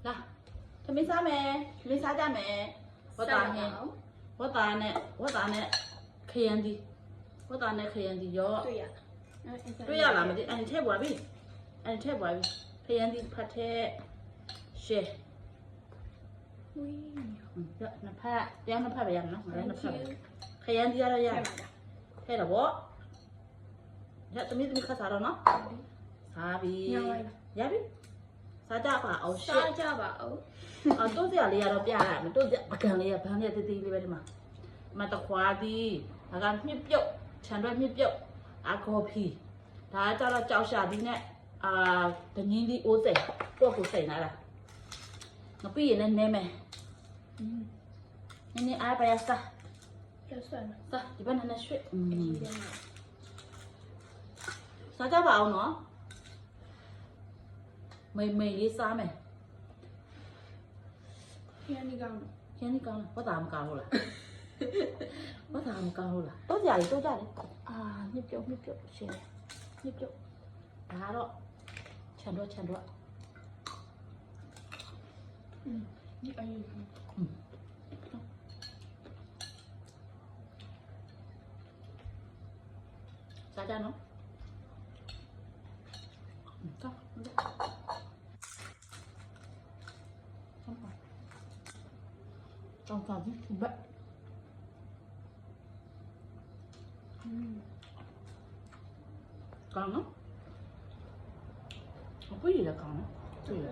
လာသမီးစားမယ်သမီးစားကြမယ်ဝတ်သားနဲ့ဝတ်သားနဲ့ခရမ်းဒီဝတ်သားနဲ့ခရမ်းဒီရောတွေ့ရလားမသိအဲ့ထည့်ပွားပြီအဲ့ထည့်ပွားပြီခရမ်းဒီဖတ်ထဲရှယ်ဝီးရနှစ်ဖက်တရားနှစ်ဖက်ပဲရမယ်နော်ငါလည်းနှစ်ဖက်ခရမ်းဒီရတော့ရထဲတော့ဗောရသမီးခတ်စားတော့နော်စားပြီရပြီစားကြပါအောင်ရှစ်စားကြပါအောင်တိုးစရာလေးကတော့ပြရမယ်တိုးစရာပကံလေးကဘန်းလေးတေးသေးလေးပဲဒီမှာမတခွာသည်ဒါကမြစ်ပြုတ်ခြံတွက်မြစ်ပြုတ်ကော်ဖီဒါကကြတော့ကြောက်ရှာသည်နဲ့ဒငင်းဒီအိုးစိတ်ကိုကိုစိတ်လာတာငါပြီးရင်လည်းနဲမယ်နည်းအားပါရစားစားဒီဘက်နဲ့ရွှေ့စားကြပါအောင်နော်မိန်လေးစားမယ်ခရမ်းဒီကောင်းဘာသာမကောင်းလို့လားဘာသာမကောင်းလို့လားတော့ကြတယ်ညစ်ပြုတ်ရှင်းညစ်ပြုတ်ဒါတော့ခြံတော့ဒီအရင်စားကြနော်တောင်းစားပြီးဘက်ကောင်းနော်အပွေးရကောင်းနော်တွေ့ရ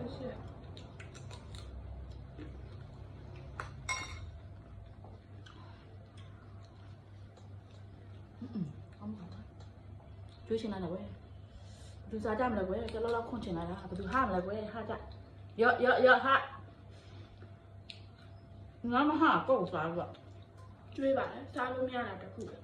ကျွေးချင်လာတယ်ကွယ်သူစားကြမလဲကွယ်ကျလောခွန့်ချင်လာတာဘယ်သူဟာမလဲကွယ်ဟာကြရော့ဟာငါမဟာကိုယ်စားတော့ကျွေးပါလေစားလို့မရတာတခုပဲ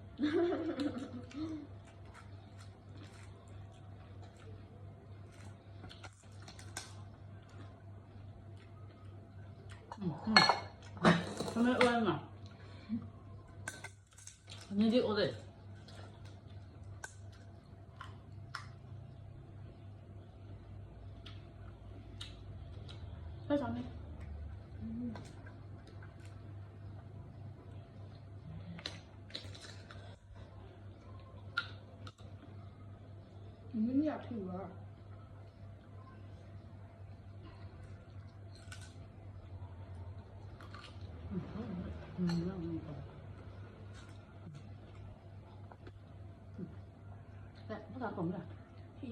သမီးအိုးနော်နေဒီအိုးတယ်ဆက်ဆောင်နေမင်းရထူပါဘာသာကုန်လားဟိ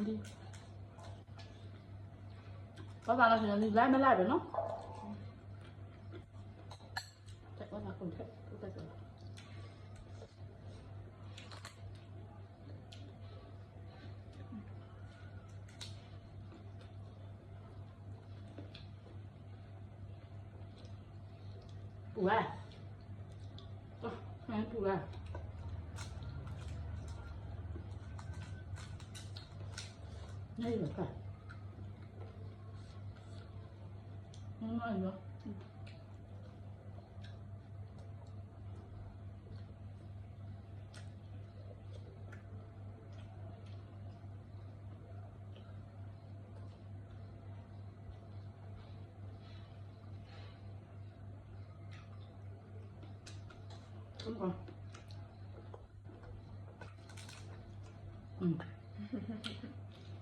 ဒီဘာသာလို့ဆိုရင်လိုက်မလိုက်ပဲနော်တက်ဘာသာကုန်တက်တက်ပူရဟမ်ပူရနေရပါ妈呀！怎么？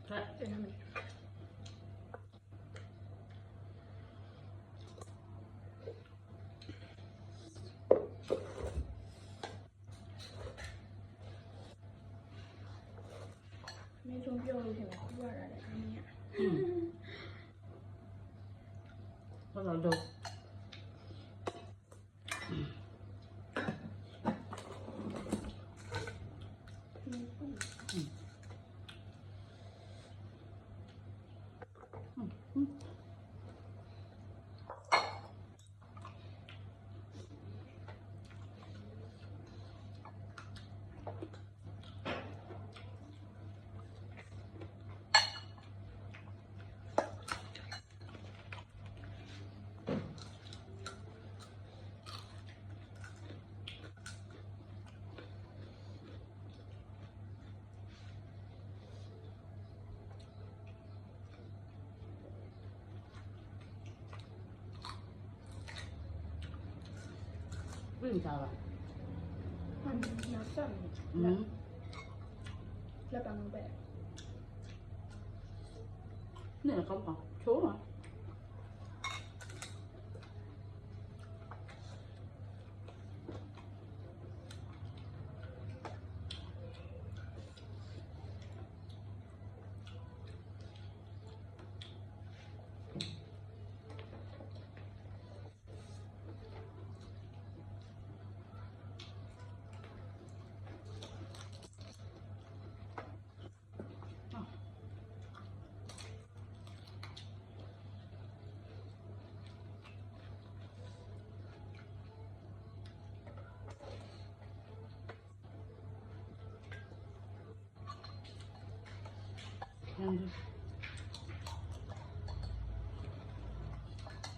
来，在那里。没中标就行了，不然来看你。我老豆。ပြင်စားပါ ဟုတ်နောက်ဆက် လက်ပံပဲ နဲ့ကောင်းပါချိုးပါ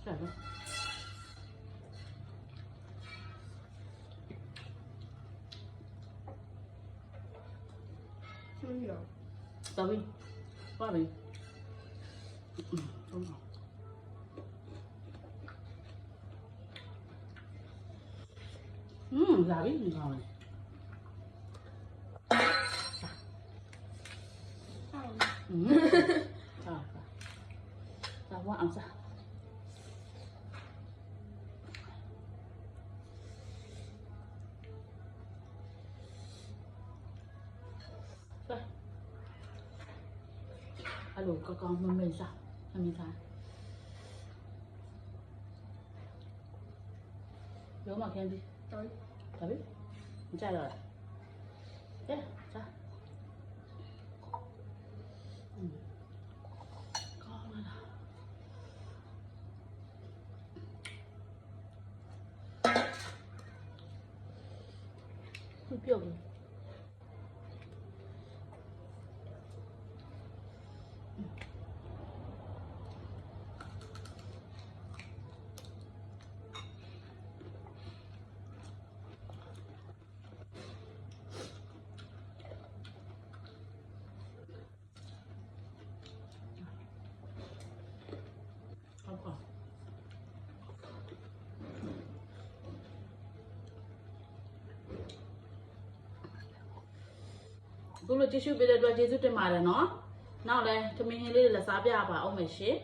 ဆက်ပါ ဆွေးရော တော်ပြီပါပြီလာပြီဒီကောင်လေး sao quá ăn sao rồi alo con mình sao mình sao vô mà khen đi tới tới trai rồi thế saoပြုတ်ဘူးဟုတ်ပါခုလိုကြည့်ရှုပေးတဲ့အတွက်ကျေးဇူးတင်ပါတယ်နော်။နောက်လည်းသမင်းဟင်းလေးတွေလည်းစားပြပါအောင်မယ်ရှင်။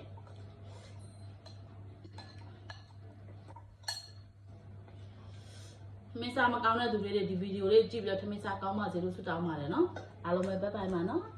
သမင်းစားမကောင်းတဲ့သူတွေဒီဗီဒီယိုလေးကြည့်ပြီးတော့သမင်းစားကောင်းပါစေလို့ဆုတောင်းပါတယ်နော်။အားလုံးပဲဘိုင်ဘိုင်ပါနော်။